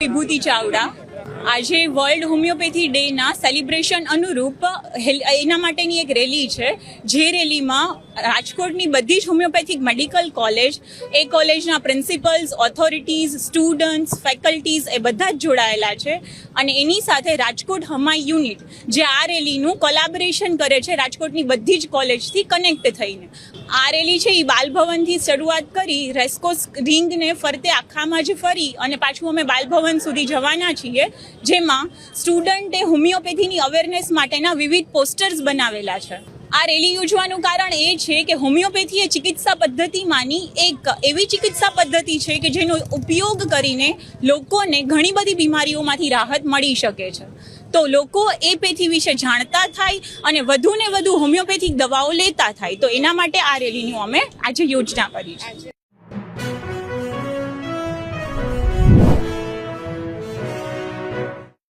વિભૂતિ ચાવડા આજે world homeopathy day ના celebration અનુરૂપ એના માટેની એક રેલી છે જે રેલીમાં રાજકોટની બધી જ હોમિયોપેથિક મેડિકલ કોલેજ એ કોલેજના પ્રિન્સિપલ્સ ઓથોરિટીઝ સ્ટુડન્ટ્સ ફેકલ્ટીઝ એ બધા જ જોડાયેલા છે અને એની સાથે રાજકોટ હમાઈ યુનિટ જે આ રેલીનું કોલાબોરેશન કરે છે રાજકોટની બધી જ કોલેજથી કનેક્ટ થઈને આ રેલી છે એ બાલભવનથી શરૂઆત કરી રેસ્કોસ રિંગને ફરતે આખામાં જ ફરી અને પાછું અમે બાલભવન સુધી જવાના છીએ જેમાં સ્ટુડન્ટે હોમિયોપેથીની અવેરનેસ માટેના વિવિધ પોસ્ટર્સ બનાવેલા છે આ રેલી યોજવાનું કારણ એ છે કે હોમિયોપેથી એ ચિકિત્સા પદ્ધતિમાંની એક એવી ચિકિત્સા પદ્ધતિ છે કે જેનો ઉપયોગ કરીને લોકોને ઘણી બધી બીમારીઓમાંથી રાહત મળી શકે છે તો લોકો એ પેથી વિશે જાણતા થાય અને વધુ ને વધુ હોમિયોપેથિક દવાઓ લેતા થાય તો એના માટે આ રેલીનું અમે આજે યોજના કરી છે।